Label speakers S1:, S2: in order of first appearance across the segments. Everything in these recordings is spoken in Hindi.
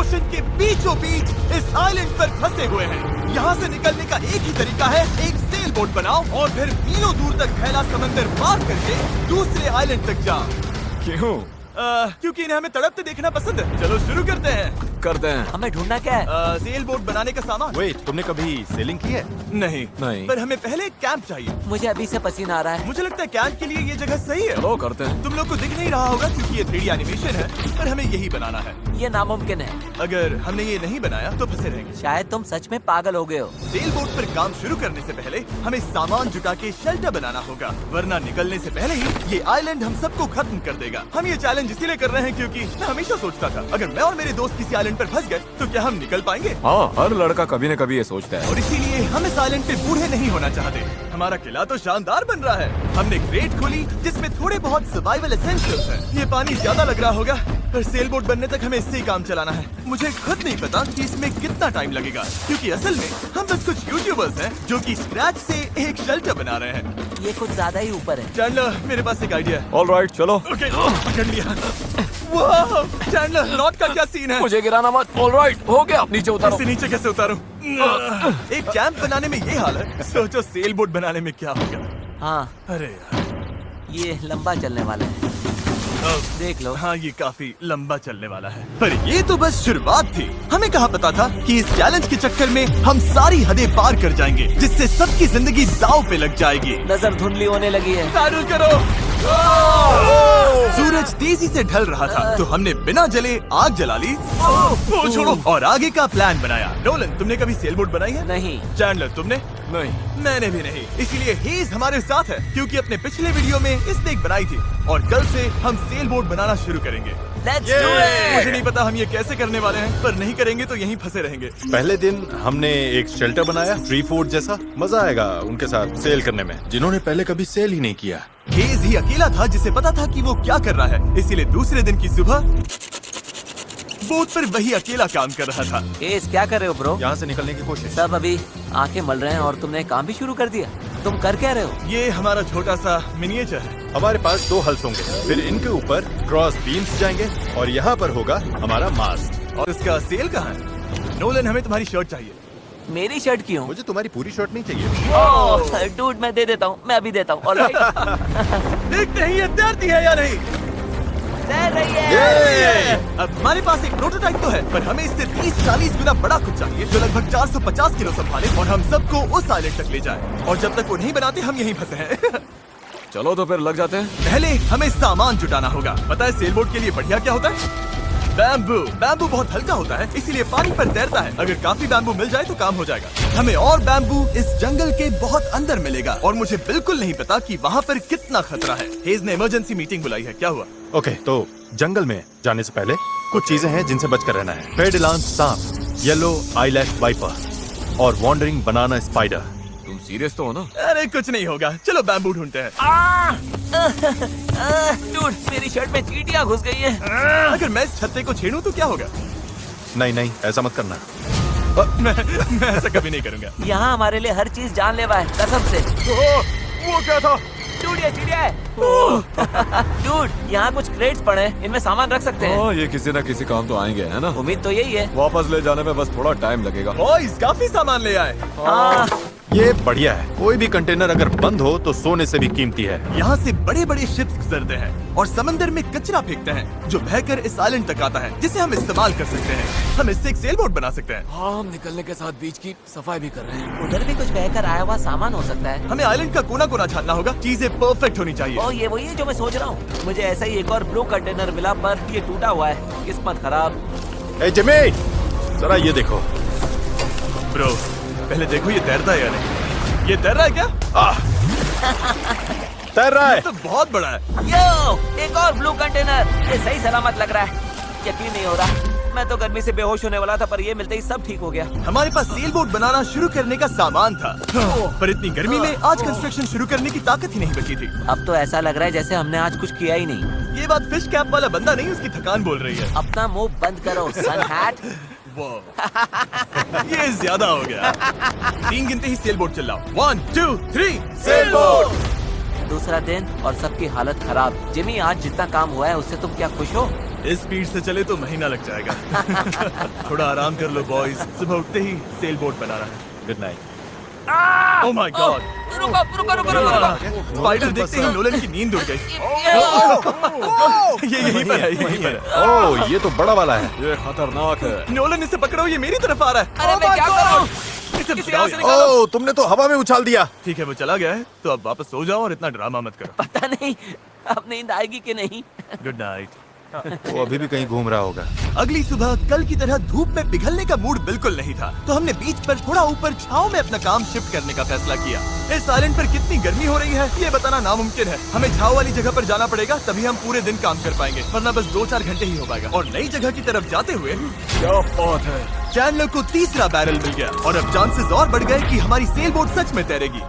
S1: ओशन के बीचों बीच इस आइलैंड पर फंसे हुए हैं। यहाँ से निकलने का एक ही तरीका है, एक सेल बोट बनाओ और फिर मीलों दूर तक फैला समंदर पार करके दूसरे आइलैंड तक जाओ।
S2: क्यों?
S1: क्योंकि इन्हें हमें तड़पते देखना पसंद है। चलो शुरू करते हैं।
S3: हमें ढूंढना क्या है?
S1: सेल बोट बनाने का सामान।
S2: वेट, तुमने कभी सेलिंग की है?
S1: नहीं, पर हमें पहले एक कैंप चाहिए।
S3: मुझे अभी से पसीना आ रहा है।
S1: मुझे लगता है कैंप के लिए ये जगह सही है।
S2: चलो करते हैं।
S1: तुम लोग को दिख नहीं रहा होगा क्योंकि ये 3D एनिमेशन है, पर हमें यही बनाना है।
S3: ये नामुमकिन है।
S1: अगर हमने ये नहीं बनाया तो फंसे रहेंगे।
S3: शायद तुम सच में पागल हो गए हो।
S1: सेल बोट पर काम शुरू करने से पहले हमें सामान जुटा के शेल्टर बनाना होगा, वरना निकलने से पहले ही ये आइलैंड हम सबको खत्म कर देगा। हम ये चैलेंज इसीलिए कर रहे हैं क्योंकि मैं हमेशा सोचता था अगर मैं और मेरे दोस्त किसी आइलैंड पर फंस गए तो क्या हम निकल पाएंगे।
S2: हाँ, हर लड़का कभी न कभी ये सोचता है।
S1: और इसीलिए हम इस आइलैंड पे बूढ़े नहीं होना चाहते। हमारा किला तो शानदार बन रहा है। हमने क्रेट खोली जिसमें थोड़े बहुत सर्वाइवल एसेंशियल्स हैं। ये पानी ज्यादा लग रहा होगा, पर सेल बोट बनने तक हमें इससे ही काम चलाना है। मुझे खुद नहीं पता कि इसमें कितना टाइम लगेगा, क्योंकि असल में हम बस कुछ यूट्यूबर्स हैं जो कि स्क्रैच से एक शेल्टर बना रहे हैं।
S3: ये कुछ ज्यादा ही ऊपर है।
S1: चैंडलर, मेरे पास एक आइडिया है।
S2: ऑलराइट, चलो।
S1: ओके, पकड़ लिया। वाह, चैंडलर, नॉट का क्या सीन है?
S2: मुझे गिराना मत। ऑलराइट, हो गया। नीचे उतारो।
S1: इसे नीचे कैसे उतारूं? एक कैंप बनाने में ये हाल है, सोचो सेल बोट बनाने में क्या होगा।
S3: हाँ,
S1: अरे यार,
S3: ये लंबा चलने वाला है। देख लो।
S1: हाँ, ये काफी लंबा चलने वाला है, पर ये तो बस शुरुआत थी। हमें कहाँ पता था कि इस चैलेंज के चक्कर में हम सारी हदें पार कर जाएंगे, जिससे सबकी जिंदगी दांव पे लग जाएगी।
S3: नजर धुंधली होने लगी है।
S1: तारुल करो। सूरज तेजी से ढल रहा था, तो हमने बिना जले आग जला ली। वो छोड़ो, और आगे का प्लान बनाया। नोलन, तुमने कभी सेल बोट बनाई है?
S3: नहीं।
S1: चैंडलर, तुमने?
S2: नहीं।
S1: मैंने भी नहीं। इसीलिए हेज हमारे साथ है, क्योंकि अपने पिछले वीडियो में इसने एक बनाई थी, और कल से हम सेल बोट बनाना शुरू करेंगे।
S3: Let's do it!
S1: मुझे नहीं पता हम ये कैसे करने वाले हैं, पर नहीं करेंगे तो यहीं फंसे रहेंगे।
S4: पहले दिन हमने एक शेल्टर बनाया, ट्री फोर्ट जैसा। मजा आएगा उनके साथ सेल करने में, जिन्होंने पहले कभी सेल ही नहीं किया।
S1: हेज ही अकेला था जिसे पता था कि वो क्या कर रहा है, इसीलिए दूसरे दिन की सुबह बोट पर वही अकेला काम कर रहा था।
S3: एस, क्या कर रहे हो ब्रो?
S4: यहाँ से निकलने की कोशिश।
S3: सब अभी आंखें मल रहे हैं और तुमने काम भी शुरू कर दिया। तुम कर क्या रहे हो?
S1: ये हमारा छोटा सा मिनिएचर है।
S4: हमारे पास 2 हल्स होंगे, फिर इनके ऊपर क्रॉस बीम्स जाएंगे और यहाँ पर होगा हमारा मास्ट।
S1: और इसका सेल कहाँ है? नोलन, हमें तुम्हारी शर्ट चाहिए।
S3: मेरी शर्ट क्यों?
S4: मुझे तुम्हारी पूरी शर्ट नहीं चाहिए।
S3: डूड, मैं दे देता हूँ, मैं अभी देता हूँ। ऑलराइट।
S1: देखते हैं ये तैरती है या नहीं।
S3: तैर रही है।
S1: अब हमारे पास एक प्रोटोटाइप तो है, पर हमें इससे 30-40 गुना बड़ा कुछ चाहिए, जो लगभग 450 किलो संभाले और हम सबको उस आइलैंड तक ले जाए। और जब तक वो नहीं बनाते हम यहीं फंसे हैं।
S2: चलो तो फिर लग जाते हैं।
S1: पहले हमें सामान जुटाना होगा। पता है सेल बोट के लिए बढ़िया क्या होता है? बैम्बू। बैम्बू बहुत हल्का होता है, इसीलिए पानी पर तैरता है। अगर काफी बैम्बू मिल जाए तो काम हो जाएगा। हमें और बैम्बू इस जंगल के बहुत अंदर मिलेगा, और मुझे बिल्कुल नहीं पता कि वहाँ पर कितना खतरा है। हेज ने इमरजेंसी मीटिंग बुलाई है, क्या हुआ?
S4: ओके, तो जंगल में जाने से पहले कुछ चीजें हैं जिनसे बचकर रहना है। फेडिलांस सांप, येलो आईलैश वाइपर और वॉन्डरिंग बनाना स्पाइडर।
S2: तुम सीरियस तो हो ना?
S1: अरे कुछ नहीं होगा, चलो बैम्बू ढूंढते हैं।
S3: डूड, मेरी शर्ट में चींटियां घुस गई हैं।
S1: अगर मैं इस छत्ते को छेड़ूं तो क्या होगा?
S4: नहीं नहीं, ऐसा मत करना।
S1: मैं ऐसा कभी नहीं करूंगा।
S3: यहाँ हमारे लिए हर चीज जानलेवा है, कसम से।
S1: वो क्या था?
S3: डूड, ये चिड़िया है। डूड, यहाँ कुछ क्रेट्स पड़े हैं, इनमें सामान रख सकते हैं।
S2: हाँ, ये किसी न किसी काम तो आएंगे, है ना?
S3: उम्मीद तो यही है।
S2: वापस ले जाने में बस थोड़ा टाइम लगेगा।
S1: बॉयज, काफी सामान ले आए।
S3: हाँ।
S4: ये बढ़िया है। कोई भी कंटेनर अगर बंद हो तो सोने से भी कीमती है।
S1: यहाँ से बड़े बड़े शिप्स गुजरते हैं और समंदर में कचरा फेंकते हैं, जो बहकर इस आइलैंड तक आता है, जिसे हम इस्तेमाल कर सकते हैं। हम इससे एक सेल बोट बना सकते हैं।
S2: हाँ, हम निकलने के साथ बीच की सफाई भी कर रहे हैं।
S3: उधर भी कुछ बहकर आया हुआ सामान हो सकता है।
S1: हमें आइलैंड का कोना कोना छानना होगा, चीजें परफेक्ट होनी चाहिए।
S3: ओ, ये वही है जो मैं सोच रहा हूँ। मुझे ऐसा ही एक और ब्लू कंटेनर मिला, पर ये टूटा हुआ है। किस्मत खराब।
S4: ए जिमी, जरा ये देखो।
S1: ब्रो, पहले देखो ये तैरता है या नहीं। ये तैर रहा है क्या?
S4: तैर रहा है।
S1: तो बहुत बड़ा है।
S3: यो, एक और ब्लू कंटेनर। ये सही सलामत लग रहा है। यकीन नहीं हो रहा। मैं तो गर्मी से बेहोश होने वाला था, पर ये मिलते ही सब ठीक हो गया।
S1: हमारे पास सेल बोट बनाना शुरू करने का सामान था, पर इतनी गर्मी में आज कंस्ट्रक्शन शुरू करने की ताकत ही नहीं बची थी।
S3: अब तो ऐसा लग रहा है जैसे हमने आज कुछ किया ही नहीं।
S1: ये बात फिश कैप वाला बंदा नहीं, उसकी थकान बोल रही है।
S3: अपना मुंह बंद करो, सन हैट।
S1: ये ज्यादा हो गया। 3 गिनते ही सेल बोट चिल्लाओ। 1 2 3 sail boat.
S3: दूसरा दिन और सबकी हालत खराब। जिमी, आज जितना काम हुआ है उससे तुम क्या खुश हो?
S1: इस स्पीड से चले तो महीना लग जाएगा। थोड़ा आराम कर लो बॉयज, सुबह उठते ही सेल बोट बनाना है।
S4: Good night.
S1: Oh my God,
S3: रुको रुको रुको रुको।
S1: स्पाइडर देखते ही नोलन की नींद उड़ गई। ये यहीं पर है, यहीं पर है।
S4: ओह, ये तो बड़ा वाला है।
S2: ये खतरनाक है।
S1: नोलन इसे पकड़ो, ये मेरी तरफ आ रहा है।
S3: अरे मैं क्या कर रहा हूँ?
S1: इसे
S3: किसी
S1: भगाओ
S3: और से
S1: यार।
S3: निकालो।
S4: ओह, तुमने तो हवा में उछाल दिया।
S1: ठीक है, वो चला गया है, तो अब वापस सो जाओ और इतना ड्रामा मत करो।
S3: पता नहीं अब नींद आएगी कि नहीं।
S1: Good night.
S4: वो अभी भी कहीं घूम रहा होगा।
S1: अगली सुबह कल की तरह धूप में पिघलने का मूड बिल्कुल नहीं था, तो हमने बीच पर थोड़ा ऊपर छांव में अपना काम शिफ्ट करने का फैसला किया। इस आइलैंड पर कितनी गर्मी हो रही है ये बताना नामुमकिन है। हमें छांव वाली जगह पर जाना पड़ेगा, तभी हम पूरे दिन काम कर पाएंगे, वरना बस 2-4 घंटे ही हो पाएगा। और नई जगह की तरफ जाते हुए
S2: क्या बात है।
S1: चैंडलर को तीसरा बैरल मिल गया और अब चांसेस और बढ़ गए कि हमारी सेल बोट सच में तैरेगी।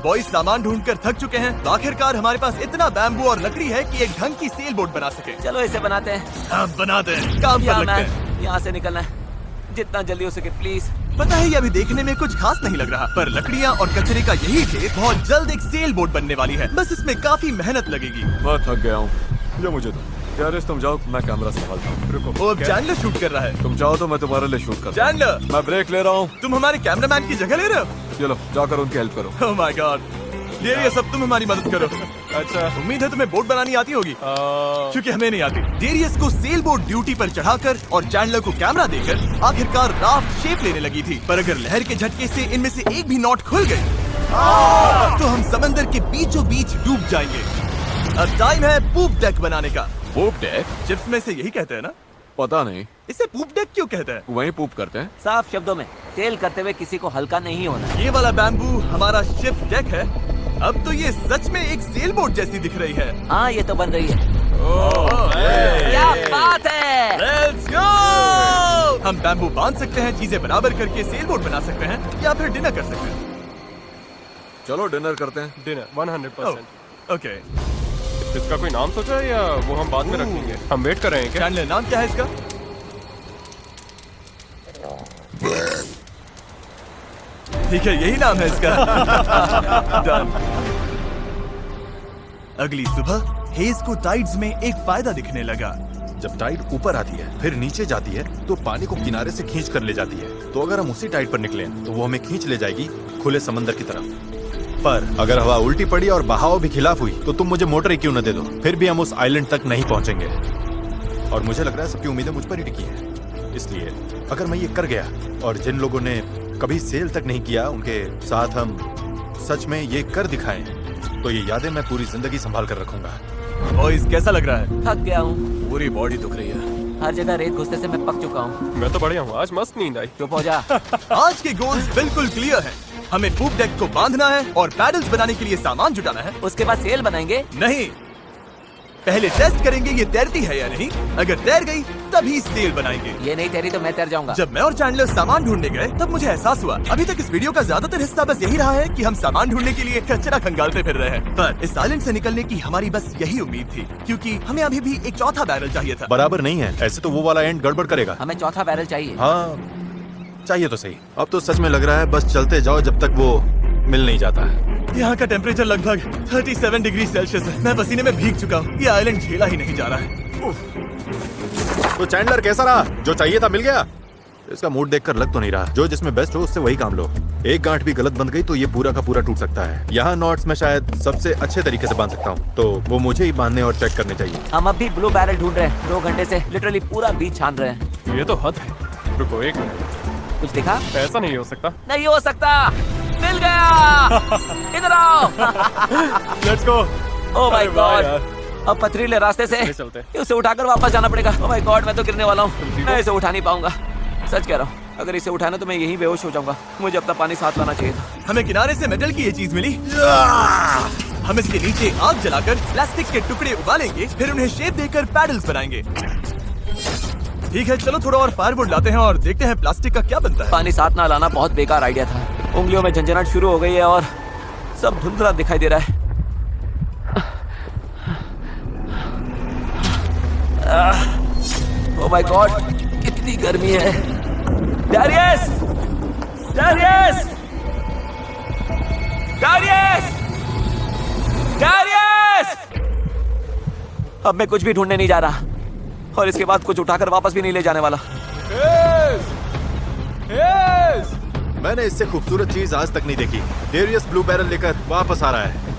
S1: बॉयज सामान ढूंढकर थक चुके हैं, तो आखिरकार हमारे पास इतना बैम्बू और लकड़ी है कि एक ढंग की सेल बोट बना सके।
S3: चलो इसे बनाते हैं।
S1: हम बनाते हैं, काम पर
S3: या
S1: लगते हैं।
S3: मैं यहाँ से निकलना है, जितना जल्दी हो सके प्लीज।
S1: पता है ये अभी देखने में कुछ खास नहीं लग रहा, पर लकड़ियाँ और कचरे का यही ढेर बहुत जल्द एक सेल बोट बनने वाली है। बस इसमें काफी मेहनत लगेगी।
S2: मैं थक गया हूँ, ये मुझे दो। गैरेज तुम जाओ, मैं कैमरा संभालता हूँ। रुको,
S1: वो अब चैंडलर शूट कर रहा है।
S2: तुम जाओ तो मैं तुम्हारे लिए शूट कर।
S1: चैंडलर,
S2: मैं ब्रेक ले रहा हूँ।
S1: तुम हमारे कैमरामैन की जगह ले रहे हो?
S2: चलो जाकर उनकी हेल्प करो।
S1: ओह माय गॉड, ये सब तुम हमारी मदद करो। अच्छा, उम्मीद है तुम्हें बोट बनानी आती होगी, क्योंकि हमें नहीं आती। डेरियस को सेल बोट ड्यूटी पर चढ़ाकर और चैंडलर को कैमरा देकर आखिरकार राफ्ट शेप लेने लगी थी, पर अगर लहर के झटके से इनमें से एक भी नॉट खुल गई तो हम समंदर के बीचों बीच डूब जाएंगे। अब टाइम है पूप डेक बनाने का।
S2: पूप डेक?
S1: चिप्स में से यही कहते हैं ना?
S2: पता नहीं,
S1: इसे पूप डेक क्यों कहते हैं?
S2: वहीं पूप करते हैं।
S3: साफ शब्दों में, सेल करते हुए किसी को हल्का नहीं होना।
S1: ये वाला बैम्बू हमारा शिप डेक है। अब तो ये सच में एक सेल बोट जैसी दिख रही है।
S3: हाँ ये तो बन रही है। क्या बात है।
S1: Let's go! हम बैम्बू बांध सकते हैं, चीजें बराबर करके सेल बोट बना सकते हैं, या फिर डिनर कर सकते हैं।
S2: चलो डिनर करते हैं।
S5: डिनर 100%।
S1: ओके,
S5: इसका कोई नाम सोचा है या वो हम बाद में रखेंगे? हम वेट कर रहे हैं क्या?
S1: चैंडलर नाम क्या है इसका? ठीक है, यही नाम है इसका। Done. अगली सुबह हेज को टाइड्स में एक फायदा दिखने लगा।
S4: जब टाइड ऊपर आती है फिर नीचे जाती है तो पानी को किनारे से खींच कर ले जाती है। तो अगर हम उसी टाइड पर निकले तो वो हमें खींच ले जाएगी खुले समंदर की तरफ। पर अगर हवा उल्टी पड़ी और बहाव भी खिलाफ हुई तो तुम मुझे मोटर ही क्यों न दे दो, फिर भी हम उस आइलैंड तक नहीं पहुंचेंगे। और मुझे लग रहा है सबकी उम्मीदें मुझ पर ही टिकी है। इसलिए अगर मैं ये कर गया और जिन लोगों ने कभी सेल तक नहीं किया उनके साथ हम सच में ये कर दिखाएं, तो ये यादें मैं पूरी जिंदगी संभाल कर रखूंगा।
S1: बॉयज कैसा लग रहा है?
S3: थक गया हूँ,
S2: पूरी बॉडी दुख रही है।
S3: हर जगह रेत घुसने से मैं पक चुका हूँ।
S5: मैं तो बढ़िया हूँ, आज मस्त नींद आई।
S3: चुप हो जा।
S1: आज के गोल्स बिल्कुल क्लियर हैं। हमें पूप डेक को बांधना है और पैडल्स बनाने के लिए सामान जुटाना है।
S3: उसके बाद सेल बनाएंगे।
S1: नहीं, पहले टेस्ट करेंगे ये तैरती है या नहीं। अगर तैर गई तभी सेल बनाएंगे।
S3: ये नहीं तैरी तो मैं तैर जाऊंगा।
S1: जब मैं और चैंडलर सामान ढूंढने गए तब मुझे एहसास हुआ अभी तक इस वीडियो का ज्यादातर हिस्सा बस यही रहा है कि हम सामान ढूंढने के लिए कचरा खंगालते फिर रहे हैं। पर इस आइलैंड से निकलने की हमारी बस यही उम्मीद थी, क्योंकि हमें अभी भी एक चौथा बैरल चाहिए था।
S4: बराबर नहीं है, ऐसे तो वो वाला एंड गड़बड़ करेगा।
S3: हमें चौथा बैरल चाहिए।
S4: हाँ चाहिए तो सही। अब तो सच में लग रहा है बस चलते जाओ जब तक वो मिल नहीं जाता है।
S1: यहाँ का टेम्परेचर लगभग 37 डिग्री सेल्सियस है। मैं पसीने में भीग चुका हूँ। ये आइलैंड झेला ही नहीं जा रहा है।
S4: तो चैंडलर कैसा रहा? जो चाहिए था मिल गया? इसका मूड देखकर लग तो नहीं रहा। जो जिसमें बेस्ट हो उससे वही काम लो। एक गांठ भी गलत बंध गई तो ये पूरा का पूरा टूट सकता है। यहाँ नॉट्स में शायद सबसे अच्छे तरीके से बांध सकता हूँ, तो वो मुझे ही बांधने और चेक करने चाहिए।
S3: हम अब भी ब्लू बैरल ढूंढ रहे हैं। 2 घंटे से लिटरली पूरा बीच छान रहे हैं।
S5: ये तो हद है। रुको एक मिनट,
S3: कुछ दिखा?
S5: ऐसा नहीं हो सकता।
S3: नहीं हो सकता। मिल गया। इधर आओ।
S5: Let's go.
S3: ओह माय
S5: अरे वाह
S3: गॉड,
S5: यार।
S3: अब पथरीले रास्ते से
S5: चले चलते।
S3: उसे उठाकर वापस जाना पड़ेगा। ओह माय गॉड, मैं तो गिरने वाला हूँ। मैं इसे उठा नहीं पाऊंगा, सच कह रहा हूँ। अगर इसे उठाना तो मैं यहीं बेहोश हो जाऊंगा। मुझे अपना पानी साथ लाना चाहिए था।
S1: हमें किनारे से मेटल की ये चीज मिली। हम इसके नीचे आग जलाकर प्लास्टिक के टुकड़े उबालेंगे, फिर उन्हें शेप देकर पैडल्स बनाएंगे। ठीक है, चलो थोड़ा और फायरवुड लाते हैं और देखते हैं प्लास्टिक का क्या बनता है।
S3: पानी साथ ना लाना बहुत बेकार आइडिया था। उंगलियों में झंझनाहट शुरू हो गई है और सब धुंधला दिखाई दे रहा है। ओह माय गॉड, कितनी गर्मी है। डैरियस! डैरियस! डैरियस! डैरियस! अब मैं कुछ भी ढूंढने नहीं जा रहा। और इसके बाद कुछ उठाकर वापस भी नहीं ले जाने वाला।
S4: मैंने इससे खूबसूरत चीज आज तक नहीं देखी। डेरियस ब्लू बैरल लेकर वापस आ रहा है।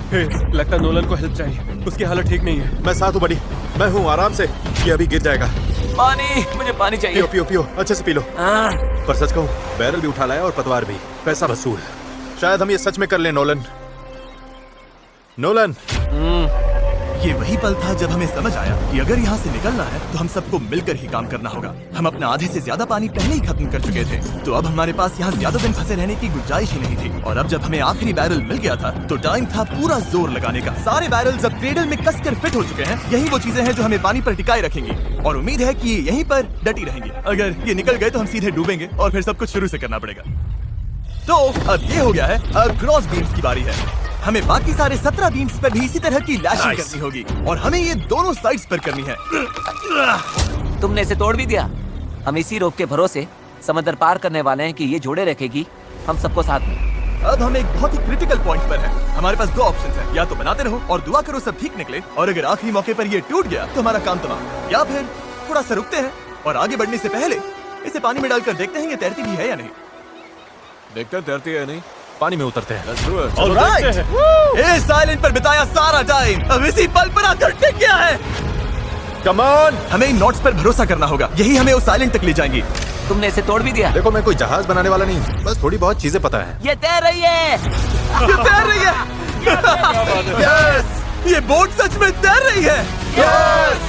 S5: लगता है नोलन को हेल्प चाहिए, उसकी हालत ठीक नहीं है।
S4: मैं साथ हूँ बड़ी, मैं हूँ आराम से। ये अभी गिर जाएगा।
S3: पानी, मुझे पानी चाहिए।
S4: पियो पियो पियो, अच्छे से पी लो। पर सच कहूँ, बैरल भी उठा लाया और पतवार भी। पैसा वसूल। शायद हम ये सच में कर लें नोलन। नोलन,
S1: ये वही पल था जब हमें समझ आया कि अगर यहाँ से निकलना है तो हम सबको मिलकर ही काम करना होगा। हम अपना आधे से ज्यादा पानी पहले ही खत्म कर चुके थे, तो अब हमारे पास यहाँ ज्यादा दिन फंसे रहने की गुंजाइश ही नहीं थी। और अब जब हमें आखिरी बैरल मिल गया था तो टाइम था पूरा जोर लगाने का। सारे बैरल्स अब क्रेडल में कसकर फिट हो चुके हैं। यही वो चीजें हैं जो हमें पानी पर टिकाए रखेंगी और उम्मीद है कि ये यहीं पर डटी रहेंगी। अगर ये निकल गए तो हम सीधे डूबेंगे और फिर सब कुछ शुरू से करना पड़ेगा। तो अब ये हो गया है, अब क्रॉस बीम्स की बारी है। हमें बाकी सारे 17 बीम्स पर भी इसी तरह की लैशिंग करनी होगी और हमें ये दोनों साइड्स पर करनी है।
S3: तुमने इसे तोड़ भी दिया। हम इसी रोप के भरोसे समंदर पार करने वाले हैं कि ये जोड़े रखेगी हम सबको साथ में।
S1: अब हम एक बहुत ही क्रिटिकल पॉइंट पर हैं। हमारे पास दो ऑप्शंस हैं, या तो बनाते रहो और दुआ करो सब ठीक निकले, और अगर आखिरी मौके पर ये टूट गया तो हमारा काम तमाम। या फिर थोड़ा सा रुकते हैं और आगे बढ़ने से पहले इसे पानी में डालकर देखते हैं ये तैरती भी है या नहीं।
S2: देखते हैं तैरती है नहीं।
S4: पानी में उतरते हैं।
S2: Let's do it.
S1: ऑलराइट, इस आइलैंड पर बिताया सारा टाइम अब इसी पल पर आकर टिक गया है।
S4: Come on.
S1: हमें इन नोट्स पर भरोसा करना होगा, यही हमें उस आइलैंड तक ले जाएंगी।
S3: तुमने इसे तोड़ भी दिया।
S4: देखो, मैं कोई जहाज बनाने वाला नहीं, बस थोड़ी बहुत चीजें पता है।
S3: ये तैर रही है।
S1: ये तैर रही है। यस, ये बोट सच में तैर रही है। यस,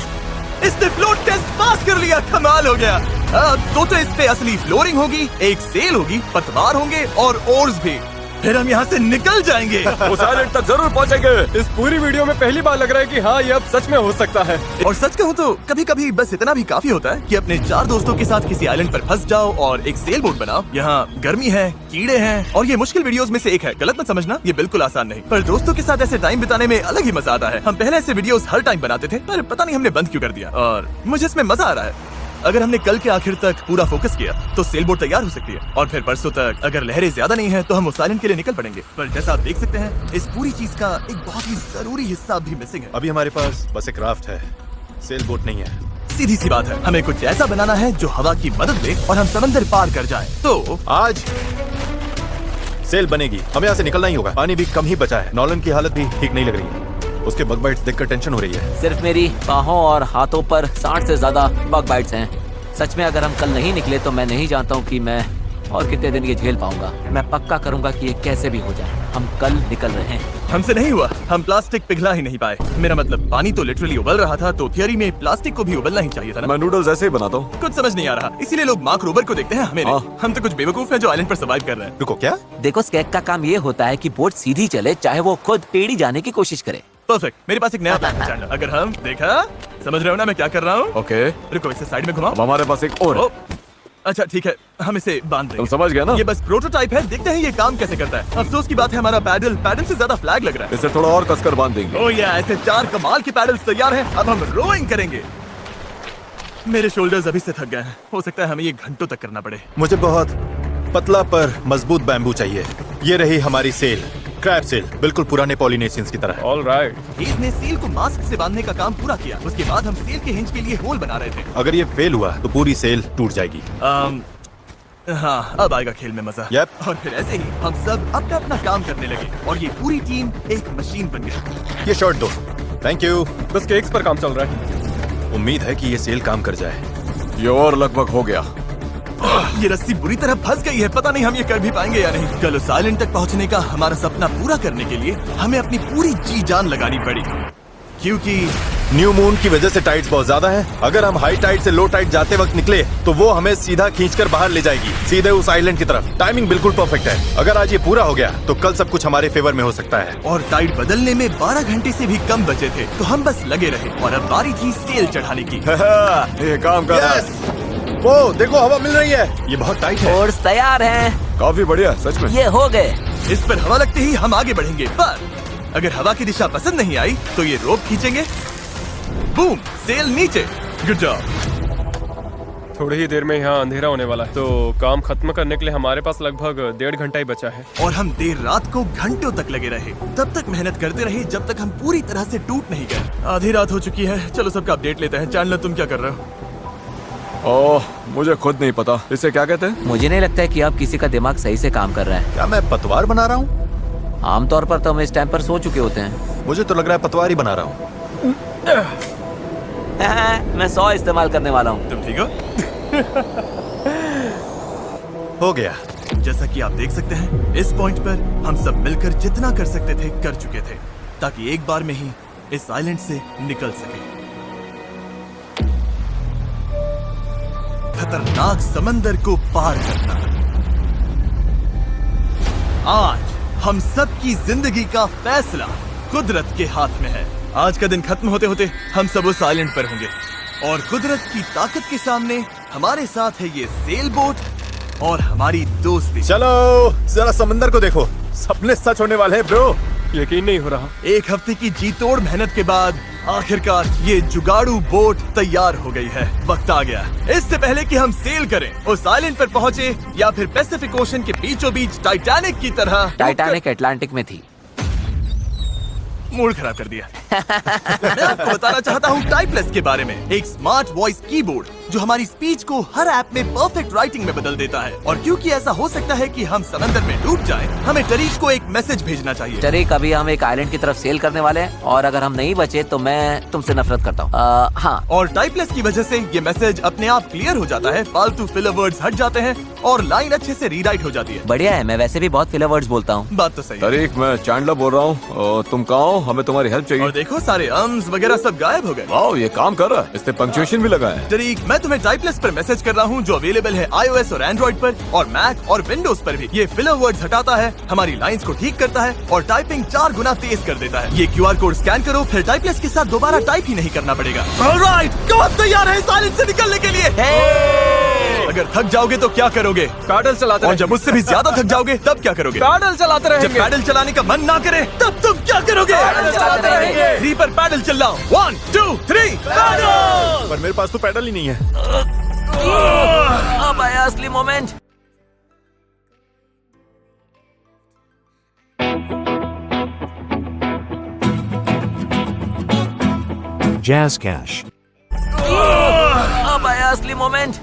S1: इसने फ्लोट टेस्ट पास कर लिया। कमाल हो गया। अब तो इस पे असली फ्लोरिंग होगी, एक सेल होगी, पतवार होंगे और ओर्स भी। फिर हम यहाँ से निकल जाएंगे।
S2: उस आइलैंड तक जरूर पहुंचेंगे।
S5: इस पूरी वीडियो में पहली बार लग रहा है कि हाँ, ये अब सच में हो सकता है।
S1: और सच कहूँ तो कभी कभी बस इतना भी काफी होता है कि अपने 4 दोस्तों के साथ किसी आइलैंड पर फंस जाओ और एक सेल बोट बनाओ। यहाँ गर्मी है, कीड़े हैं और ये मुश्किल वीडियोस में से एक है। गलत मत समझना, ये बिल्कुल आसान नहीं, पर दोस्तों के साथ ऐसे टाइम बिताने में अलग ही मजा आता है। हम पहले ऐसे वीडियोस हर टाइम बनाते थे, पर पता नहीं हमने बंद क्यों कर दिया, और मुझे इसमें मजा आ रहा है। अगर हमने कल के आखिर तक पूरा फोकस किया तो सेल बोट तैयार हो सकती है, और फिर परसों तक अगर लहरें ज्यादा नहीं है तो हम उस आइलैंड के लिए निकल पड़ेंगे। पर जैसा आप देख सकते हैं, इस पूरी चीज का एक बहुत ही जरूरी हिस्सा भी मिसिंग है।
S4: अभी हमारे पास बस एक राफ्ट है, सेल बोट नहीं है।
S1: सीधी सी बात है, हमें कुछ ऐसा बनाना है जो हवा की मदद ले और हम समंदर पार कर जाएं। तो
S4: आज सेल बनेगी, हमें यहाँ से निकलना ही होगा। पानी भी कम ही बचा है। नॉलन की हालत भी ठीक नहीं लग रही है। उसके बग बाइट्स देखकर टेंशन हो रही है।
S3: सिर्फ मेरी बाहों और हाथों पर 60 से ज्यादा बग बाइट्स हैं। सच में अगर हम कल नहीं निकले तो मैं नहीं जानता हूँ कि मैं और कितने दिन ये झेल पाऊंगा। मैं पक्का करूंगा कि ये कैसे भी हो जाए। हम कल निकल रहे हैं।
S1: हमसे नहीं हुआ, हम प्लास्टिक पिघला ही नहीं पाए। मेरा मतलब पानी तो लिटरली उबल रहा था, तो थियरी में प्लास्टिक को भी उबलना ही चाहिए था ना।
S2: मैं नूडल्स ऐसे ही बनाता हूँ।
S1: कुछ समझ नहीं आ रहा, इसीलिए लोग मार्क रोबर को देखते हैं, हमें नहीं।
S2: हाँ।
S1: हम तो कुछ बेवकूफ हैं जो आइलैंड पर सर्वाइव कर रहे हैं।
S4: रुको, क्या?
S3: देखो, स्केक का काम ये होता है कि बोट सीधी चले, चाहे वो खुद टेढ़ी जाने की कोशिश करे।
S1: परफेक्ट, मेरे पास एक नया प्लान है चैंडलर। अगर हम देखा, समझ रहे हो ना मैं क्या कर रहा हूँ?
S2: ओके,
S1: रुको, इसे साइड में घुमाओ।
S2: अब हमारे पास एक और है।
S1: ओ, अच्छा ठीक है, हम इसे बांध
S2: तुम
S1: देंगे।
S2: समझ गया ना?
S1: ये बस प्रोटोटाइप है, देखते हैं ये काम कैसे करता है। अफसोस की बात है, हमारा पैडल से ज्यादा फ्लैग लग रहा है।
S2: इसे थोड़ा और कसकर बांध देंगे।
S1: ओह या, ऐसे 4 कमाल के पैडल्स तैयार हैं। अब हम रोइंग करेंगे। मेरे शोल्डर्स अभी से थक गए हैं, हो सकता है हमें ये घंटों तक करना पड़े।
S4: मुझे बहुत पतला पर मजबूत बैम्बू चाहिए। ये रही हमारी सेल, क्रैब सेल, बिल्कुल पुराने पॉलिनेशियंस की तरह।
S5: ऑलराइट।
S1: हेज ने सील को मास्क से बांधने का काम पूरा किया। उसके बाद हम सेल के हिंज के लिए होल बना रहे थे।
S4: अगर ये फेल हुआ तो पूरी सेल टूट जाएगी।
S1: हाँ, अब आएगा खेल में मजा।
S4: Yep.
S1: और फिर ऐसे ही हम सब अपना अपना काम करने लगे और ये पूरी टीम एक मशीन बन गई।
S4: ये शर्ट दो। Thank you.
S5: बस केक्स पर काम चल रहा है।
S4: उम्मीद है कि ये सेल काम कर जाए।
S2: ये और लगभग हो गया।
S1: ये रस्सी बुरी तरह फंस गई है, पता नहीं हम ये कर भी पाएंगे या नहीं। कल उस आइलैंड तक पहुंचने का हमारा सपना पूरा करने के लिए हमें अपनी पूरी जी जान लगानी पड़ी, क्योंकि
S4: न्यू मून की वजह से टाइड्स बहुत ज्यादा हैं। अगर हम हाई टाइड से लो टाइड जाते वक्त निकले तो वो हमें सीधा खींचकर बाहर ले जाएगी, सीधे उस आइलैंड की तरफ। टाइमिंग बिल्कुल परफेक्ट है। अगर आज ये पूरा हो गया तो कल सब कुछ हमारे फेवर में हो सकता है।
S1: और टाइड बदलने में 12 घंटे से भी कम बचे थे, तो हम बस लगे रहे और अब बारी थी सेल चढ़ाने की।
S2: ये काम कर रहा है।
S4: Yes! वो देखो, हवा मिल रही है। ये बहुत टाइट है।
S3: ओर्स तैयार हैं।
S2: काफी बढ़िया, सच में।
S3: ये हो गए।
S1: इस पर हवा लगते ही हम आगे बढ़ेंगे, पर अगर हवा की दिशा पसंद नहीं आई तो ये रोप खींचेंगे। बूम, सेल नीचे। Good job.
S5: थोड़ी ही देर में यहाँ अंधेरा होने वाला है, तो काम खत्म करने के लिए हमारे पास लगभग 1.5 घंटा ही बचा है।
S1: और हम देर रात को घंटों तक लगे रहे, तब तक मेहनत करते रहे जब तक हम पूरी तरह से टूट नहीं गए। आधी रात हो चुकी है, चलो सबका अपडेट लेते हैं। चैंडलर तुम क्या कर रहे हो?
S2: ओह, मुझे खुद नहीं पता इसे क्या कहते हैं।
S3: मुझे नहीं लगता है कि अब किसी का दिमाग सही से काम कर रहा है।
S4: क्या मैं पतवार बना रहा हूँ?
S3: आमतौर पर तो हम इस टाइम पर सो चुके होते हैं।
S4: मुझे तो लग रहा है पतवार ही बना रहा हूँ।
S3: मैं 100 इस्तेमाल करने वाला हूँ।
S1: तुम ठीक हो?
S4: हो गया।
S1: जैसा कि आप देख सकते हैं, इस पॉइंट पर हम सब मिलकर जितना कर सकते थे कर चुके थे, ताकि एक बार में ही इस आइलैंड से निकल सके। खतरनाक समंदर को पार करना आज हम सब की जिंदगी का फैसला कुदरत के हाथ में है। आज का दिन खत्म होते होते हम सब उस आइलैंड पर होंगे और कुदरत की ताकत के सामने हमारे साथ है ये सेल बोट और हमारी दोस्ती।
S4: चलो जरा समंदर को देखो, सपने सच होने वाले हैं ब्रो।
S5: यकीन नहीं हो रहा।
S1: एक हफ्ते की जी तोड़ मेहनत के बाद आखिरकार ये जुगाड़ू बोट तैयार हो गई है। वक्त आ गया, इससे पहले कि हम सेल करें, उस आइलैंड पर पहुंचे या फिर पैसिफिक ओशन के बीचों बीच टाइटैनिक की तरह।
S3: टाइटैनिक अटलांटिक में थी।
S1: मूड खराब कर दिया। मैं आपको बताना चाहता हूँ टाइपलेस के बारे में, एक स्मार्ट वॉइस कीबोर्ड जो हमारी स्पीच को हर ऐप में परफेक्ट राइटिंग में बदल देता है। और क्योंकि ऐसा हो सकता है कि हम समंदर में डूब जाएं, हमें टरीक को एक मैसेज भेजना चाहिए।
S3: टरीक, अभी हम एक आइलैंड की तरफ सेल करने वाले हैं और अगर हम नहीं बचे तो मैं तुमसे नफरत करता हूँ। हाँ,
S1: और टाइपलेस की वजह से ये मैसेज अपने आप क्लियर हो जाता है, फालतू फिलर वर्ड्स हट जाते हैं और लाइन अच्छे से रीराइट हो जाती है।
S3: बढ़िया है। मैं वैसे भी बहुत फिलर वर्ड्स बोलता हूँ।
S1: बात तो सही है।
S2: तारीख, मैं चैंडलर बोल रहा हूँ। तुम कहाँ हो? हमें तुम्हारी हेल्प चाहिए।
S1: और देखो सारे अम्स वगैरह सब गायब हो गए।
S2: वाओ, ये काम कर रहा है। इसने पंक्चुएशन भी लगा है।
S1: टरीक, मैं तुम्हें टाइपलेस पर मैसेज कर रहा हूँ जो अवेलेबल है iOS और एंड्रॉइड पर और मैक और विंडोज पर भी। ये फिलर वर्ड्स हटाता है, हमारी लाइंस को ठीक करता है और टाइपिंग 4 गुना तेज कर देता है। ये QR कोड स्कैन करो, फिर टाइपलेस के साथ दोबारा टाइप ही नहीं करना पड़ेगा। ऑलराइट, कब तैयार है इस आइलैंड से निकलने के लिए? अगर थक जाओगे तो क्या करोगे?
S5: पैडल चलाते
S1: और जब मुझसे भी ज्यादा थक जाओगे तब क्या करोगे?
S5: पैडल चलाते
S1: जब
S5: रहेंगे।
S1: पैडल चलाने का मन ना करे तब तुम क्या करोगे?
S5: पैडल चलाते रहेंगे।
S1: 3 पर पैडल चलाओ। 1 2 3 पैडल।
S4: पर मेरे पास तो पैडल ही नहीं है।
S3: अब आया असली मोमेंट।
S6: Jazz Cash.
S3: अब आया असली मोमेंट।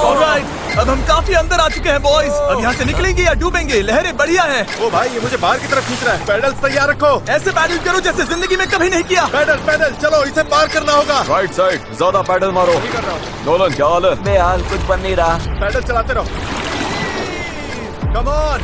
S1: ऑलराइट, अब हम काफी अंदर आ चुके हैं बॉयज। अब यहाँ से निकलेंगे या डूबेंगे? लहरें बढ़िया हैं।
S4: ओ भाई, ये मुझे बाहर की तरफ खींच रहा है। पैडल तैयार रखो।
S1: ऐसे पैडल करो जैसे जिंदगी में कभी नहीं किया।
S4: पैडल पैडल, चलो इसे पार करना होगा।
S2: राइट साइड, ज्यादा पैडल मारो। नोलन, क्या हाल है?
S3: बेहाल, कुछ बन नहीं रहा।
S4: पैडल चलाते रहो। Come on,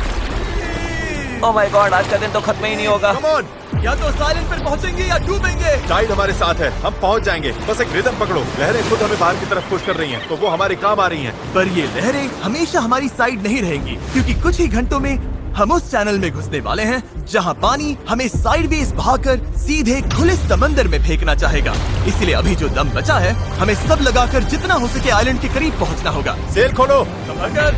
S3: oh my God, आज का दिन तो खत्म ही नहीं होगा।
S4: Come on.
S1: या तो साइलेंट पर पहुँचेंगे या डूबेंगे।
S4: टाइड हमारे साथ है, हम पहुंच जाएंगे। बस एक रिदम पकड़ो। लहरें खुद हमें बाहर की तरफ पुश कर रही हैं, तो वो हमारे काम आ रही हैं।
S1: पर ये लहरें हमेशा हमारी साइड नहीं रहेंगी, क्योंकि कुछ ही घंटों में हम उस चैनल में घुसने वाले हैं जहां पानी हमें साइडवेज भागकर सीधे खुले समंदर में फेंकना चाहेगा। इसलिए अभी जो दम बचा है, हमें सब लगाकर जितना हो सके आइलैंड के करीब पहुंचना होगा।
S4: सेल खोलो।
S1: ओके,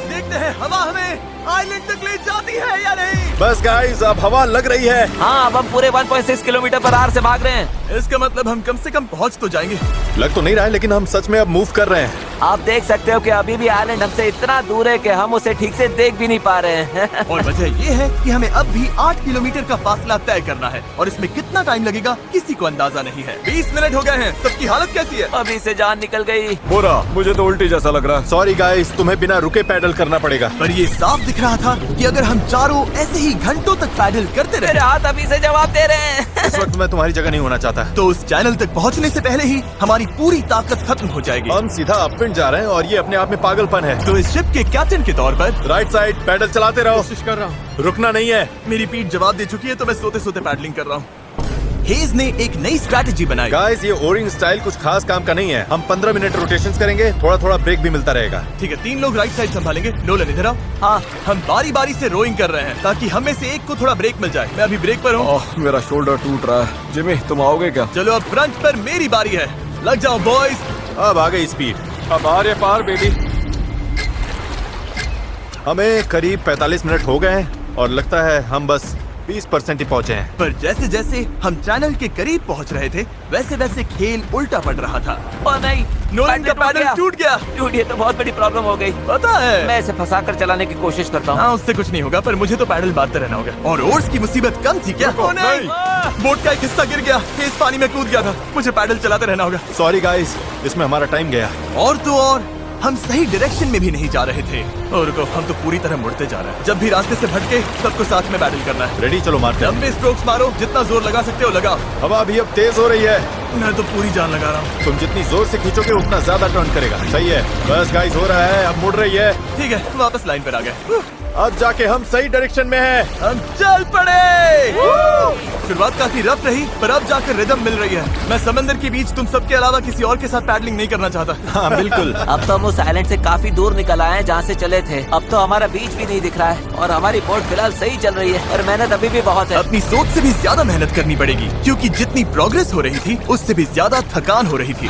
S1: देखते हैं हवा हमें आइलैंड तक ले जाती है या नहीं।
S4: बस गाइस, अब हवा लग रही है।
S3: हाँ, अब हम पूरे 1.6 किलोमीटर पर आवर से भाग रहे हैं।
S1: इसका मतलब हम कम से कम पहुंच तो जाएंगे।
S4: लग तो नहीं रहा है, लेकिन हम सच में अब मूव कर रहे हैं।
S3: आप देख सकते हो कि अभी भी आइलैंड हमसे इतना दूर है कि हम उसे ठीक से देख भी नहीं पा रहे हैं।
S1: और वजह ये है कि हमें अब भी 8 किलोमीटर का फासला तय करना है और इसमें कितना टाइम लगेगा किसी को अंदाजा नहीं है। 20 मिनट हो गए हैं। सबकी हालत कैसी है?
S3: अभी से जान निकल गई।
S2: बुरा, मुझे तो उल्टी जैसा लग रहा है।
S4: सॉरी गाइस, तुम्हें बिना रुके पैडल करना पड़ेगा।
S1: पर ये साफ दिख रहा था कि अगर हम चारों ऐसे ही घंटों तक पैडल करते
S3: मेरे
S1: रहे
S3: हाथ अभी से जवाब दे रहे हैं।
S4: इस वक्त मैं तुम्हारी जगह नहीं होना चाहता।
S1: तो उस चैनल तक पहुंचने से पहले ही हमारी पूरी ताकत खत्म हो जाएगी।
S4: हम सीधा अपविंड जा रहे हैं और ये अपने आप में पागलपन है।
S1: तो इस शिप के कैप्टन के तौर पर
S4: राइट साइड पैडल चलाते रहो।
S5: कोशिश कर रहा हूँ।
S4: रुकना नहीं है।
S1: मेरी पीठ जवाब दे चुकी है, तो मैं सोते सोते पैडलिंग कर रहा हूँ। हेज ने एक नई स्ट्रैटेजी बनाई।
S4: गाइस, ये ओरिंग स्टाइल कुछ खास काम का नहीं है। हम 15 मिनट रोटेशंस करेंगे, थोड़ा थोड़ा ब्रेक भी मिलता रहेगा।
S1: ठीक है, 3 लोग राइट साइड संभालेंगे। नोलन इधर आओ।
S3: हाँ,
S1: हम बारी बारी से रोइंग कर रहे हैं ताकि हम में से एक को थोड़ा ब्रेक मिल जाए। मैं अभी ब्रेक पर हूँ।
S2: ओह, मेरा शोल्डर टूट रहा है। जिमी, तुम आओगे क्या?
S1: चलो अब फ्रंट पर मेरी बारी है। लग जाओ बॉयज।
S4: अब आ गई स्पीड।
S5: अब आ रहे पार बेबी।
S4: हमें करीब 45 मिनट हो गए हैं और लगता है हम बस 20% ही पहुंचे हैं।
S1: पर जैसे जैसे हम चैनल के करीब पहुंच रहे थे वैसे वैसे खेल उल्टा पड़ रहा था।
S3: ओ नहीं,
S1: नोलन का पैडल टूट गया।
S3: टूट, ये तो बहुत बड़ी प्रॉब्लम हो गई।
S1: पता है,
S3: मैं इसे फंसाकर चलाने की कोशिश करता हूँ।
S1: हाँ उससे कुछ नहीं होगा, पर मुझे तो पैडल मारते रहना होगा। और ओर्स की मुसीबत कम थी क्या? ओ नहीं, बोट का एक हिस्सा गिर गया, इस पानी में कूद गया था। मुझे पैडल चलाते रहना होगा।
S4: सॉरी गाइस, इसमें हमारा टाइम गया।
S1: और तो और हम सही डायरेक्शन में भी नहीं जा रहे थे। और रुको, हम तो पूरी तरह मुड़ते जा रहे हैं। जब भी रास्ते से भटके सबको साथ में पैडल करना है।
S4: रेडी, चलो मारते हैं।
S1: लंबे स्ट्रोक्स मारो, जितना जोर लगा सकते हो लगाओ।
S4: हवा भी अब तेज हो रही है।
S1: मैं तो पूरी जान लगा रहा हूँ।
S4: तुम जितनी जोर से खींचोगे उतना ज्यादा टर्न करेगा। सही है, बस गाइस हो रहा है, अब मुड़ रही है।
S1: ठीक है, वापस लाइन पर आ गए।
S4: अब जाके हम सही डायरेक्शन में हैं।
S1: हम चल पड़े। शुरुआत काफी रफ रही, पर अब जाकर रिदम मिल रही है। मैं समंदर के बीच तुम सबके अलावा किसी और के साथ पैडलिंग नहीं करना चाहता।
S4: हाँ बिल्कुल।
S3: अब तो हम उस आइलैंड से काफी दूर निकल आए हैं जहाँ से चले थे। अब तो हमारा बीच भी नहीं दिख रहा है और हमारी बोट फिलहाल सही चल रही है, और मेहनत अभी भी बहुत है।
S1: अपनी सोच से भी ज्यादा मेहनत करनी पड़ेगी, क्योंकि जितनी प्रोग्रेस हो रही थी उससे भी ज्यादा थकान हो रही थी।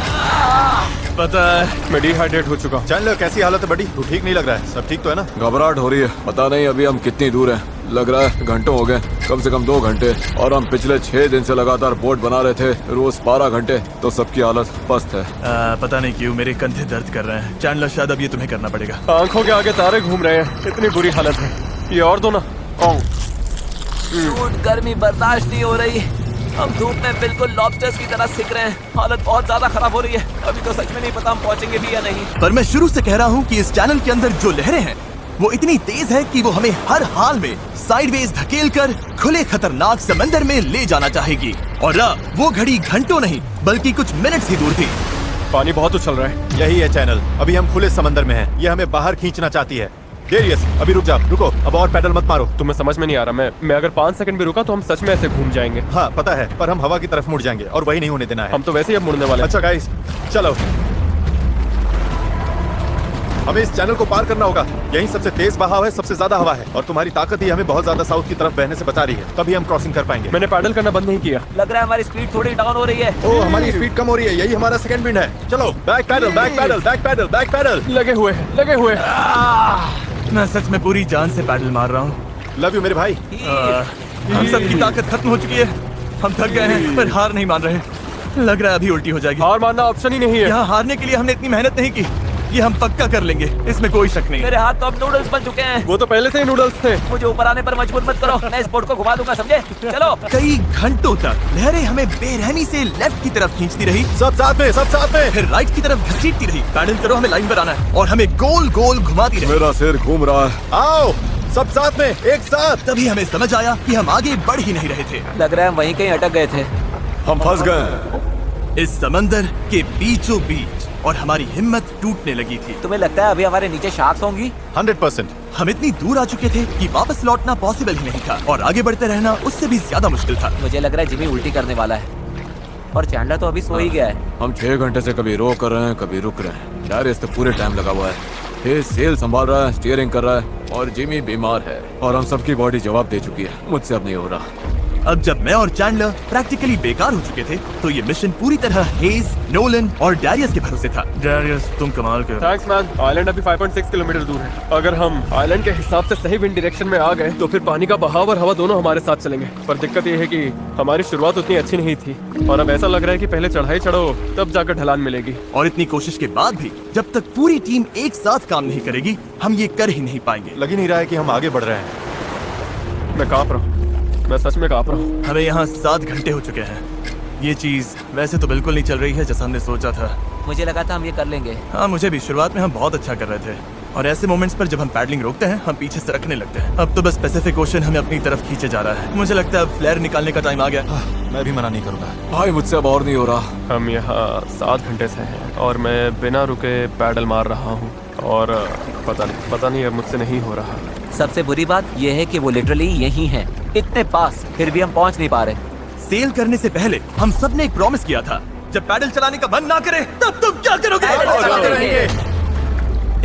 S1: पता है,
S5: मैं डिहाइड्रेट हो चुका हूँ।
S4: चैनलर कैसी हालत है बड़ी? तू ठीक नहीं लग रहा है। सब ठीक तो है ना?
S2: घबराहट हो रही है, पता नहीं अभी हम कितनी दूर हैं। लग रहा है घंटों हो गए, कम से कम 2 घंटे। और हम पिछले 6 दिन से लगातार बोट बना रहे थे, रोज 12 घंटे। तो सबकी हालत पस्त है।
S1: पता नहीं क्यों मेरे कंधे दर्द कर रहे हैं। चैंडलर, शायद अब ये तुम्हें करना पड़ेगा।
S5: आंखों के आगे तारे घूम रहे हैं, इतनी बुरी हालत है। ये और दो ना।
S3: सूट गर्मी बर्दाश्त नहीं हो रही। हम धूप में बिल्कुल लॉबस्टर्स की तरह सिक रहे हैं। हालत बहुत ज्यादा खराब हो रही है। अभी तो सच में नहीं पता हम पहुंचेंगे भी या नहीं।
S1: पर मैं शुरू से कह रहा हूँ कि इस चैनल के अंदर जो लहरें हैं वो इतनी तेज है कि वो हमें हर हाल में साइडवेज धकेलकर खुले खतरनाक समंदर में ले जाना चाहेगी। और अब वो घड़ी घंटों नहीं बल्कि कुछ मिनट ही दूर थी।
S5: पानी बहुत उछल रहा है।
S4: यही है चैनल, अभी हम खुले समंदर में हैं। ये हमें बाहर खींचना चाहती है। डेरियस, अभी रुक जा। रुको, अब और पैडल मत मारो।
S5: तुम्हें समझ में नहीं आ रहा, मैं अगर 5 सेकंड भी रुका तो हम सच में ऐसे घूम जाएंगे।
S4: हाँ पता है, पर हम हवा की तरफ मुड़ जाएंगे और वही नहीं होने देना है।
S5: हम तो वैसे ही अब मुड़ने वाले हैं।
S4: अच्छा गाइस, चलो। हमें इस चैनल को पार करना होगा। यही सबसे तेज बहाव है, सबसे ज्यादा हवा है, और तुम्हारी ताकत ही हमें बहुत ज्यादा साउथ की तरफ बहने से बचा रही है। तभी हम क्रॉसिंग कर पाएंगे।
S5: मैंने पैडल करना बंद नहीं किया।
S3: लग रहा है हमारी स्पीड थोड़ी डाउन हो रही है।
S4: ओ, हमारी स्पीड कम हो रही है। यही हमारा सेकंड विंड है। चलो, back paddle, back paddle, back paddle, back paddle.
S5: लगे हुए हैं, लगे हुए हैं।
S1: मैं सच में पूरी जान से पैडल मार रहा हूँ।
S4: लव यू मेरे भाई।
S1: हम सबकी ताकत खत्म हो चुकी है। हम थक गए हैं, पर हार नहीं मान रहे। लग रहा है अभी उल्टी हो जाएगी।
S5: हार मानना ऑप्शन ही नहीं है।
S1: यहाँ हारने के लिए हमने इतनी मेहनत नहीं की। ये हम पक्का कर लेंगे, इसमें कोई शक नहीं।
S3: मेरे हाथ तो अब नूडल्स बन चुके हैं।
S5: वो तो पहले से ही नूडल्स थे।
S3: मुझे ऊपर आने पर मजबूर मत करो, मैं इस बोट को घुमा दूंगा, समझे? चलो।
S1: कई घंटों तक लहरें हमें बेरहमी से लेफ्ट की तरफ खींचती रही,
S4: सब साथ में, सब साथ में।
S1: फिर राइट की तरफ घसीटती रही। पैडल करो, हमें लाइन पर आना है, और हमें गोल गोल घुमाती रही।
S2: मेरा सिर घूम रहा है।
S4: आओ, सब साथ में, एक साथ।
S1: तभी हमें समझ आया कि हम आगे बढ़ ही नहीं रहे थे।
S3: लग रहा है हम वहीं कहीं अटक गए थे।
S2: हम फंस गए
S1: इस समंदर के बीचों बीच, और हमारी हिम्मत टूटने लगी थी।
S3: तुम्हें लगता है अभी हमारे नीचे शार्क्स होंगी?
S4: 100%।
S1: हम इतनी दूर आ चुके थे कि वापस लौटना पॉसिबल ही नहीं था, और आगे बढ़ते रहना उससे भी ज्यादा मुश्किल था।
S3: मुझे लग रहा है जिमी उल्टी करने वाला है, और चैंडलर तो अभी सो ही गया है।
S2: हम 6 घंटे से कभी रो कर रहे हैं, कभी रुक रहे हैं। डायरियस तो पूरे टाइम लगा हुआ है। हे सेल संभाल रहा है, स्टीयरिंग कर रहा है, और जिमी बीमार है, और हम सबकी बॉडी जवाब दे चुकी है। मुझसे अब नहीं हो रहा।
S1: अब जब मैं और चैंडलर प्रैक्टिकली बेकार हो चुके थे, तो ये मिशन पूरी तरह हेज, नोलन और डैरियस के भरोसे था। डैरियस, तुम कमाल के हो।
S5: Thanks man. आइलैंड अभी 5.6 किलोमीटर दूर है। अगर हम आइलैंड के हिसाब से सही विंड डायरेक्शन में आ गए तो फिर पानी का बहाव और हवा दोनों हमारे साथ चलेंगे। पर दिक्कत ये है कि हमारी शुरुआत उतनी अच्छी नहीं थी, और अब ऐसा लग रहा है कि पहले चढ़ाई चढ़ो तब जाकर ढलान मिलेगी।
S1: और इतनी कोशिश के बाद भी जब तक पूरी टीम एक साथ काम नहीं करेगी, हम ये कर ही नहीं पाएंगे।
S4: लग ही नहीं रहा है कि हम आगे बढ़ रहे हैं।
S5: मैं कांप रहा हूँ, मैं सच में कांप रहा हूँ।
S1: हमें यहाँ 7 घंटे हो चुके हैं। ये चीज वैसे तो बिल्कुल नहीं चल रही है जैसा हमने सोचा था।
S3: मुझे लगा था हम ये कर लेंगे।
S1: हाँ, मुझे भी। शुरुआत में हम बहुत अच्छा कर रहे थे, और ऐसे मोमेंट्स पर जब हम पैडलिंग रोकते हैं हम पीछे सरकने लगते हैं। अब तो बस पैसिफिक ओशन हमें अपनी तरफ खींचे जा रहा है। मुझे लगता है अब फ्लेयर निकालने का टाइम आ गया।
S4: मैं भी मना नहीं करूंगा।
S2: भाई मुझसे अब और नहीं हो रहा।
S5: हम यहाँ 7 घंटे से हैं, और मैं बिना रुके पैडल मार रहा हूँ, और पता नहीं अब मुझसे नहीं हो रहा।
S3: सबसे बुरी बात यह है कि वो लिटरली यहीं है, इतने पास, फिर भी हम पहुंच नहीं पा रहे।
S1: सेल करने से पहले हम सब ने एक प्रॉमिस किया था, जब पैडल चलाने का मन ना करे तब तुम क्या करोगे?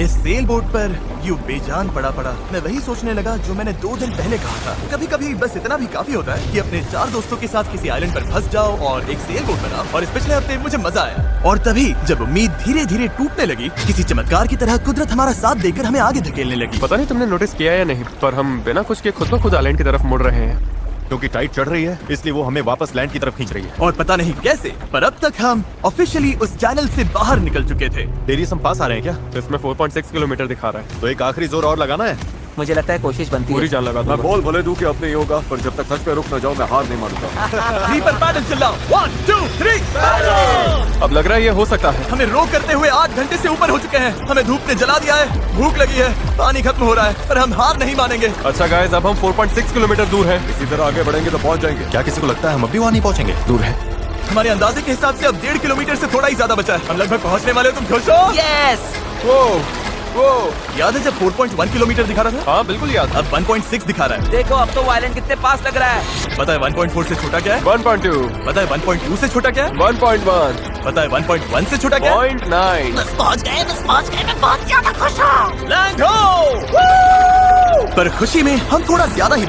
S1: इस सेल बोट पर यूं बेजान पड़ा मैं वही सोचने लगा जो मैंने 2 दिन पहले कहा था। कभी कभी बस इतना भी काफी होता है कि अपने 4 दोस्तों के साथ किसी आइलैंड पर फंस जाओ और एक सेल बोट बनाओ। और इस पिछले हफ्ते मुझे मजा आया, और तभी जब उम्मीद धीरे धीरे टूटने लगी, किसी चमत्कार की तरह कुदरत हमारा साथ देकर हमें आगे धकेलने लगी।
S5: पता नहीं तुमने नोटिस किया या नहीं, पर हम बिना कुछ के खुद ब खुद आइलैंड की तरफ मुड़ रहे हैं।
S4: क्योंकि टाइड चढ़ रही है, इसलिए वो हमें वापस लैंड की तरफ खींच रही है।
S1: और पता नहीं कैसे, पर अब तक हम ऑफिशियली उस चैनल से बाहर निकल चुके थे।
S4: डेरियस हम पास आ रहे हैं क्या?
S5: इसमें 4.6 किलोमीटर दिखा रहा है।
S4: तो एक आखिरी जोर और लगाना है।
S3: मुझे लगता है कोशिश बनती
S5: पूरी
S3: है।
S5: जान लगा
S2: मैं
S5: दूंगा।
S2: बोल भले दूं कि अब नहीं होगा, पर जब तक सच पे रुक न जाओ मैं हार नहीं मानूंगा।
S1: 3 पर पैडल चिल्लाओ। 1 2 3।
S5: अब लग रहा है ये हो सकता है।
S1: हमें रो करते हुए 8 घंटे से ऊपर हो चुके हैं। हमें धूप ने जला दिया है, भूख लगी है, पानी खत्म हो रहा है, पर हम हार नहीं मानेंगे।
S5: अच्छा गाइस, अब हम 4.6 किलोमीटर दूर हैं।
S2: इसी तरह आगे बढ़ेंगे तो पहुंच जाएंगे।
S4: क्या किसी को लगता है हम अभी वहाँ नहीं पहुँचेंगे? दूर है।
S1: हमारे अंदाजे के हिसाब से अब 1.5 किलोमीटर से थोड़ा ही ज्यादा बचा है। हम लगभग पहुंचने वाले हो। तुम खुश हो?
S3: यस।
S5: वो
S1: याद है जब 4.1 किलोमीटर दिखा रहा था?
S5: हाँ बिल्कुल याद।
S1: अब 1.6 दिखा रहा है।
S3: देखो अब तो वो आइलैंड कितने पास लग रहा है।
S1: पता है 1.4 से छोटा क्या है?
S5: 1.2,
S1: पता है 1.2 से छोटा क्या है?
S5: 1.1,
S1: पता है 1.1 से छोटा क्या है?
S5: 0.9।
S7: पहुंच गए, मैं बहुत ज्यादा खुश हूँ।
S1: लैंड हो! पर खुशी में हम थोड़ा ज्यादा ही